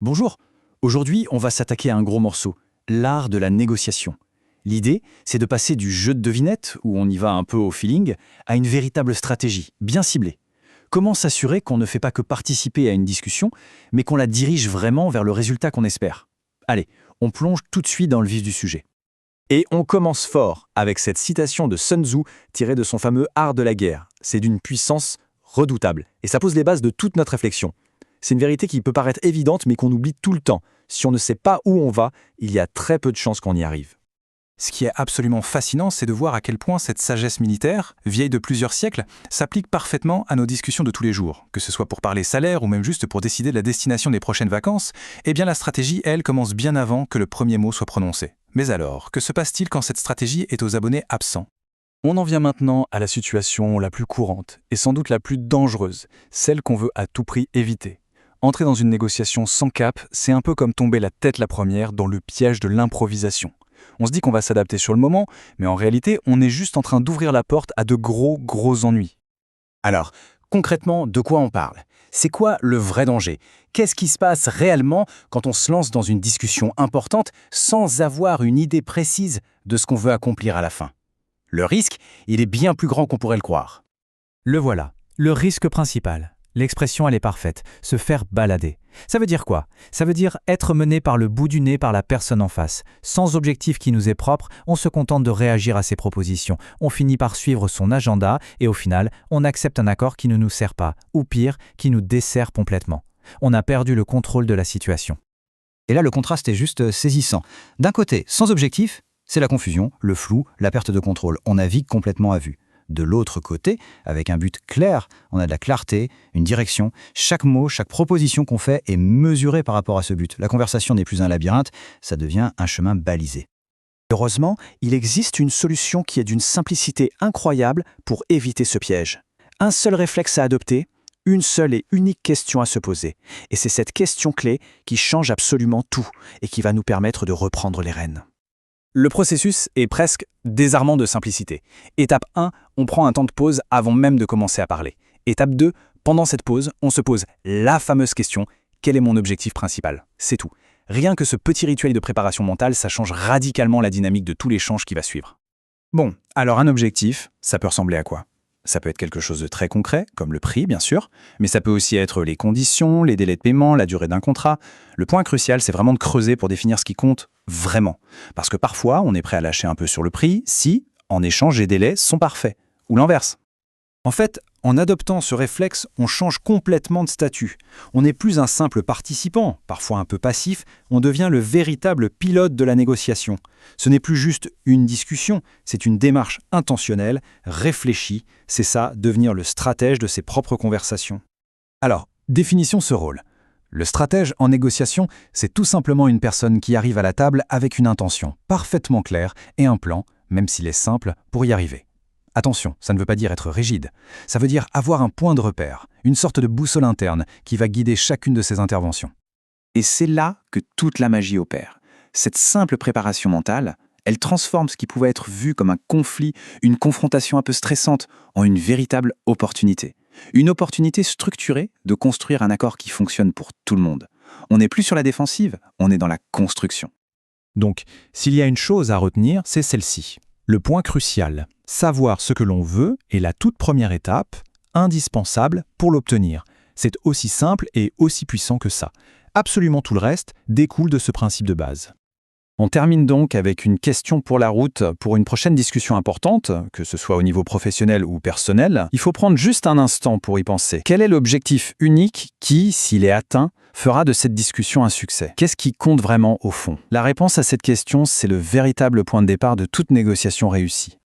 Bonjour, aujourd'hui on va s'attaquer à un gros morceau, l'art de la négociation. L'idée, c'est de passer du jeu de devinette, où on y va un peu au feeling, à une véritable stratégie, bien ciblée. Comment s'assurer qu'on ne fait pas que participer à une discussion, mais qu'on la dirige vraiment vers le résultat qu'on espère? Allez, on plonge tout de suite dans le vif du sujet. Et on commence fort avec cette citation de Sun Tzu tirée de son fameux Art de la guerre. C'est d'une puissance redoutable, et ça pose les bases de toute notre réflexion. C'est une vérité qui peut paraître évidente mais qu'on oublie tout le temps. Si on ne sait pas où on va, il y a très peu de chances qu'on y arrive. Ce qui est absolument fascinant, c'est de voir à quel point cette sagesse militaire, vieille de plusieurs siècles, s'applique parfaitement à nos discussions de tous les jours. Que ce soit pour parler salaire ou même juste pour décider de la destination des prochaines vacances, eh bien la stratégie, elle, commence bien avant que le premier mot soit prononcé. Mais alors, que se passe-t-il quand cette stratégie est aux abonnés absents? On en vient maintenant à la situation la plus courante, et sans doute la plus dangereuse, celle qu'on veut à tout prix éviter. Entrer dans une négociation sans cap, c'est un peu comme tomber la tête la première dans le piège de l'improvisation. On se dit qu'on va s'adapter sur le moment, mais en réalité, on est juste en train d'ouvrir la porte à de gros ennuis. Alors, concrètement, de quoi on parle? C'est quoi le vrai danger? Qu'est-ce qui se passe réellement quand on se lance dans une discussion importante sans avoir une idée précise de ce qu'on veut accomplir à la fin? Le risque, il est bien plus grand qu'on pourrait le croire. Le voilà, le risque principal. L'expression, elle est parfaite, se faire balader. Ça veut dire quoi? Ça veut dire être mené par le bout du nez par la personne en face. Sans objectif qui nous est propre, on se contente de réagir à ses propositions. On finit par suivre son agenda et au final, on accepte un accord qui ne nous sert pas, ou pire, qui nous dessert complètement. On a perdu le contrôle de la situation. Et là, le contraste est juste saisissant. D'un côté, sans objectif, c'est la confusion, le flou, la perte de contrôle. On navigue complètement à vue. De l'autre côté, avec un but clair, on a de la clarté, une direction. Chaque mot, chaque proposition qu'on fait est mesurée par rapport à ce but. La conversation n'est plus un labyrinthe, ça devient un chemin balisé. Heureusement, il existe une solution qui est d'une simplicité incroyable pour éviter ce piège. Un seul réflexe à adopter, une seule et unique question à se poser. Et c'est cette question clé qui change absolument tout et qui va nous permettre de reprendre les rênes. Le processus est presque désarmant de simplicité. Étape 1, on prend un temps de pause avant même de commencer à parler. Étape 2, pendant cette pause, on se pose la fameuse question « Quel est mon objectif principal ?» C'est tout. Rien que ce petit rituel de préparation mentale, ça change radicalement la dynamique de tout l'échange qui va suivre. Bon, alors un objectif, ça peut ressembler à quoi? Ça peut être quelque chose de très concret, comme le prix bien sûr, mais ça peut aussi être les conditions, les délais de paiement, la durée d'un contrat. Le point crucial, c'est vraiment de creuser pour définir ce qui compte vraiment. Parce que parfois, on est prêt à lâcher un peu sur le prix si, en échange, les délais sont parfaits. Ou l'inverse. En fait, en adoptant ce réflexe, on change complètement de statut. On n'est plus un simple participant, parfois un peu passif, on devient le véritable pilote de la négociation. Ce n'est plus juste une discussion, c'est une démarche intentionnelle, réfléchie, c'est ça, devenir le stratège de ses propres conversations. Alors, définissons ce rôle. Le stratège en négociation, c'est tout simplement une personne qui arrive à la table avec une intention parfaitement claire et un plan, même s'il est simple, pour y arriver. Attention, ça ne veut pas dire être rigide. Ça veut dire avoir un point de repère, une sorte de boussole interne qui va guider chacune de ses interventions. Et c'est là que toute la magie opère. Cette simple préparation mentale, elle transforme ce qui pouvait être vu comme un conflit, une confrontation un peu stressante, en une véritable opportunité. Une opportunité structurée de construire un accord qui fonctionne pour tout le monde. On n'est plus sur la défensive, on est dans la construction. Donc, s'il y a une chose à retenir, c'est celle-ci. Le point crucial, savoir ce que l'on veut est la toute première étape, indispensable pour l'obtenir. C'est aussi simple et aussi puissant que ça. Absolument tout le reste découle de ce principe de base. On termine donc avec une question pour la route. Pour une prochaine discussion importante, que ce soit au niveau professionnel ou personnel, il faut prendre juste un instant pour y penser. Quel est l'objectif unique qui, s'il est atteint, fera de cette discussion un succès? Qu'est-ce qui compte vraiment au fond? La réponse à cette question, c'est le véritable point de départ de toute négociation réussie.